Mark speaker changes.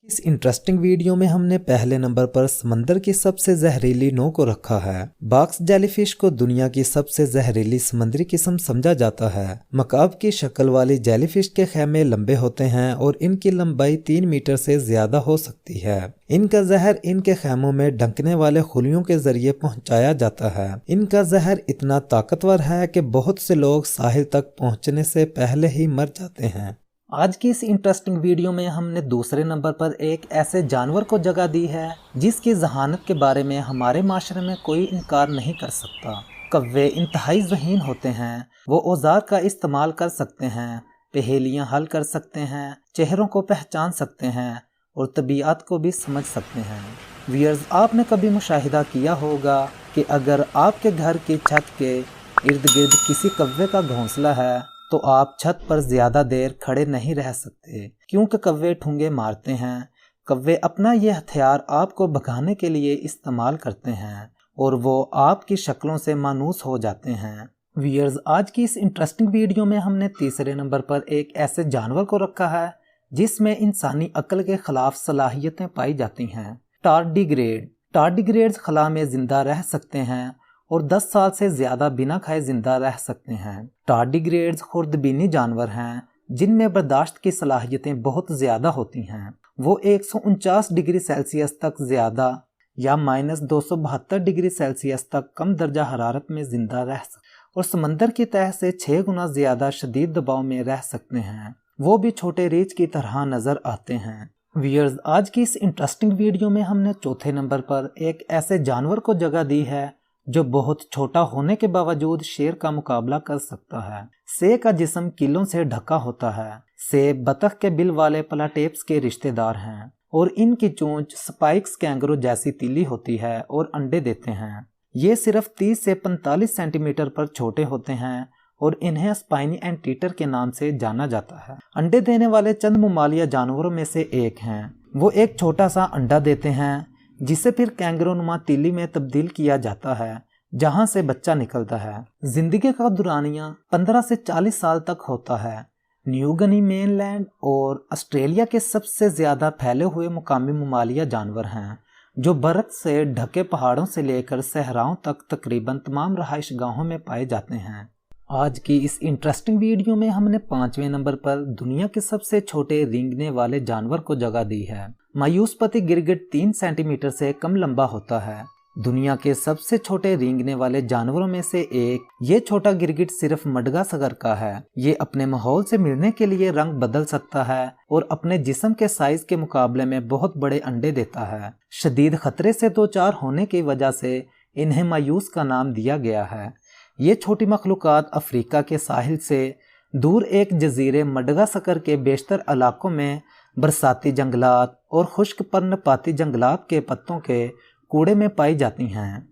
Speaker 1: इस interesting video में हमने पहले नंबर पर समंदर की सबसे जहरीली नौ को रखा है। बॉक्स जेलीफिश को दुनिया की सबसे जहरीली समुद्री किस्म समझा जाता है। मकाब की शक्ल वाली जेलीफिश के खेमे लंबे होते हैं और इनकी लंबाई 3 मीटर से ज्यादा हो सकती है। इनका जहर इनके खेमों में ढंकने वाले खुलियों के जरिए पहुंचाया जाता है। इनका जहर इतना ताकतवर है कि बहुत से लोग साहिल तक पहुंचने से पहले ही मर जाते हैं। आज की इस इंटरेस्टिंग वीडियो में हमने दूसरे नंबर पर एक ऐसे जानवर को जगह दी है जिसकी जहानत के बारे में हमारे माशरे में कोई इनकार नहीं कर सकता। कौवे इंतहाई ज़हीन होते हैं। वो औजार का इस्तेमाल कर सकते हैं, पहेलियां हल कर सकते हैं, चेहरों को पहचान सकते हैं और तबीयत को भी समझ सकते हैं। व्यूअर्स, आपने कभी मुशाहिदा किया होगा कि अगर आपके घर की छत के इर्द गिर्द किसी कौवे का घोंसला है तो आप छत पर ज़्यादा देर खड़े नहीं रह सकते, क्योंकि कौवे ठूंगे मारते हैं। कौवे अपना ये हथियार आपको भगाने के लिए इस्तेमाल करते हैं और वो आपकी शक्लों से मानूस हो जाते हैं। व्यूअर्स, आज की इस इंटरेस्टिंग वीडियो में हमने तीसरे नंबर पर एक ऐसे जानवर को रखा है जिसमें इंसानी अक्ल के खिलाफ सलाहियतें पाई जाती हैं। टार्डिग्रेड। टार्डिग्रेड्स खला में जिंदा रह सकते हैं और 10 साल से ज्यादा बिना खाए जिंदा रह सकते हैं। टार्डिग्रेड्स खुर्दबीनी जानवर हैं जिनमें बर्दाश्त की सलाहियतें बहुत ज्यादा होती हैं। वो 149 डिग्री सेल्सियस तक ज्यादा या -272 डिग्री सेल्सियस तक कम दर्जा हरारत में जिंदा रह सकते और समंदर की तह से 6 गुना ज्यादा शदीद दबाव में रह सकते हैं। वो भी छोटे रीछ की तरह नजर आते हैं। व्यूअर्स, आज की इस इंटरेस्टिंग वीडियो में हमने चौथे नंबर पर एक ऐसे जानवर को जगह दी है जो बहुत छोटा होने के बावजूद शेर का मुकाबला कर सकता है। से का जिस्म कीलों से ढका होता है। से बतख के बिल वाले प्लाटेप्स के रिश्तेदार हैं और इनकी चोंच स्पाइक्स कैंगरू जैसी तीली होती है और अंडे देते हैं। ये सिर्फ 30 से 45 सेंटीमीटर पर छोटे होते हैं और इन्हें स्पाइनी एंटीटर के नाम से जाना जाता है। अंडे देने वाले चंद ममालिया जानवरों में से एक हैं। वो एक छोटा सा अंडा देते हैं जिसे फिर कैंगरूनुमा तीली में तब्दील किया जाता है, जहां से बच्चा निकलता है। जिंदगी का दुरानिया 15 से 40 साल तक होता है। न्यू गिनी, मेनलैंड और ऑस्ट्रेलिया के सबसे ज्यादा फैले हुए मुकामी ममालिया जानवर हैं जो बर्फ से ढके पहाड़ों से लेकर सहराओं तक तकरीबन तमाम रहाइश गाहों में पाए जाते हैं। आज की इस इंटरेस्टिंग वीडियो में हमने 5वें नंबर पर दुनिया के सबसे छोटे रेंगने वाले जानवर को जगह दी है। मायूसपति गिरगिट 3 सेंटीमीटर से कम लंबा होता है। दुनिया के सबसे छोटे रेंगने वाले जानवरों में से एक ये छोटा गिरगिट सिर्फ मडगास्कर का है। ये अपने माहौल से मिलने के लिए रंग बदल सकता है और अपने जिस्म के साइज के मुकाबले में बहुत बड़े अंडे देता है। शदीद खतरे से दो चार होने की वजह से इन्हें मायूस का नाम दिया गया है। ये छोटी मखलूकात अफ्रीका के साहिल से दूर एक जजीरे मडगास्कर के बेशतर इलाकों में बरसाती जंगलात और खुश्क पर्णपाती जंगलात के पत्तों के कूड़े में पाई जाती हैं।